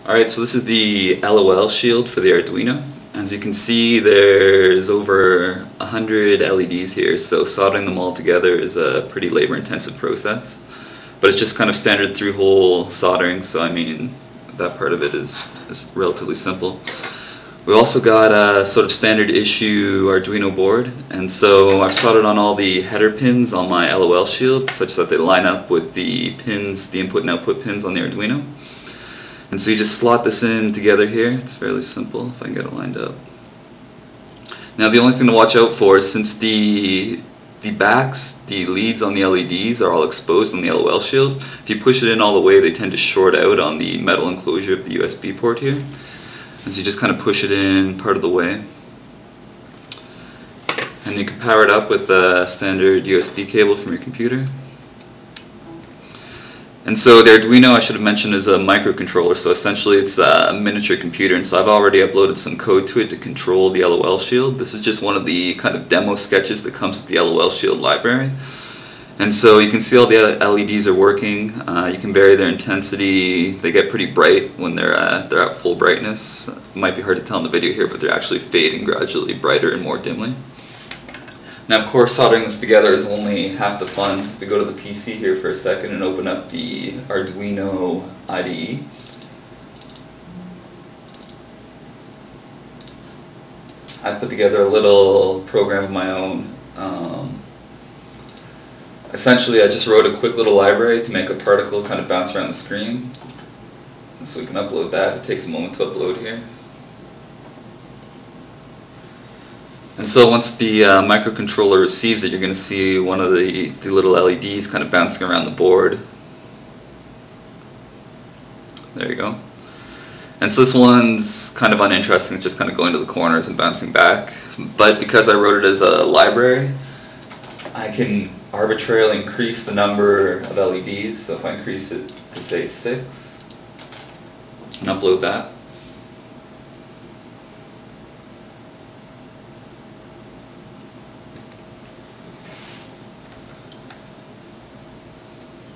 Alright, so this is the LOL Shield for the Arduino. As you can see, there's over 100 LEDs here, so soldering them all together is a pretty labor-intensive process. But it's just kind of standard through-hole soldering, so I mean, that part of it is relatively simple. We also got a sort of standard issue Arduino board, and so I've soldered on all the header pins on my LOL Shield such that they line up with the pins, the input and output pins on the Arduino. And so you just slot this in together here. It's fairly simple if I can get it lined up. Now the only thing to watch out for is since the backs, the leads on the LEDs are all exposed on the LOL Shield, if you push it in all the way they tend to short out on the metal enclosure of the USB port here. And so you just kind of push it in part of the way. And you can power it up with a standard USB cable from your computer. And so the Arduino, I should have mentioned, is a microcontroller, so essentially it's a miniature computer, and so I've already uploaded some code to it to control the LOL Shield. This is just one of the kind of demo sketches that comes with the LOL Shield library. And so you can see all the LEDs are working. You can vary their intensity. They get pretty bright when they're at full brightness. It might be hard to tell in the video here, but they're actually fading gradually brighter and more dimly. Now, of course, soldering this together is only half the fun. If we go to the PC here for a second and open up the Arduino IDE. I've put together a little program of my own. Essentially, I just wrote a quick little library to make a particle kind of bounce around the screen. And so we can upload that. It takes a moment to upload here. And so once the microcontroller receives it, you're going to see one of the little LEDs kind of bouncing around the board. There you go. And so this one's kind of uninteresting, it's just kind of going to the corners and bouncing back. But because I wrote it as a library, I can arbitrarily increase the number of LEDs. So if I increase it to say 6, and upload that.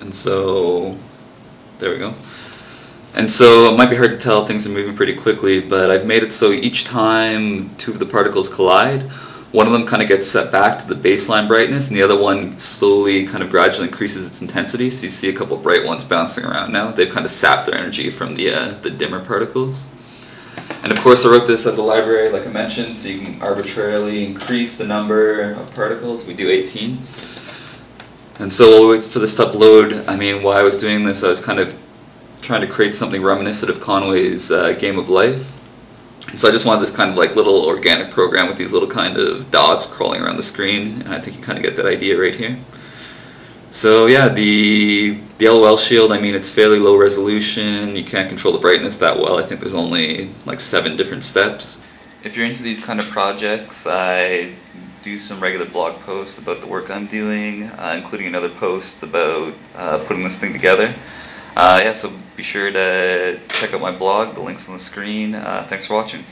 And so, there we go. And so it might be hard to tell, things are moving pretty quickly, but I've made it so each time two of the particles collide, one of them kind of gets set back to the baseline brightness, and the other one slowly, kind of gradually increases its intensity. So you see a couple bright ones bouncing around now. They've kind of sapped their energy from the dimmer particles. And of course I wrote this as a library, like I mentioned, so you can arbitrarily increase the number of particles. We do 18. And so while we wait for this to upload, I mean, while I was doing this, I was kind of trying to create something reminiscent of Conway's Game of Life. And so I just wanted this kind of like little organic program with these little kind of dots crawling around the screen, and I think you kind of get that idea right here. So yeah, the LOL Shield, I mean, it's fairly low resolution, you can't control the brightness that well. I think there's only like 7 different steps. If you're into these kind of projects, I do some regular blog posts about the work I'm doing, including another post about putting this thing together. Yeah, so be sure to check out my blog, the link's on the screen. Thanks for watching.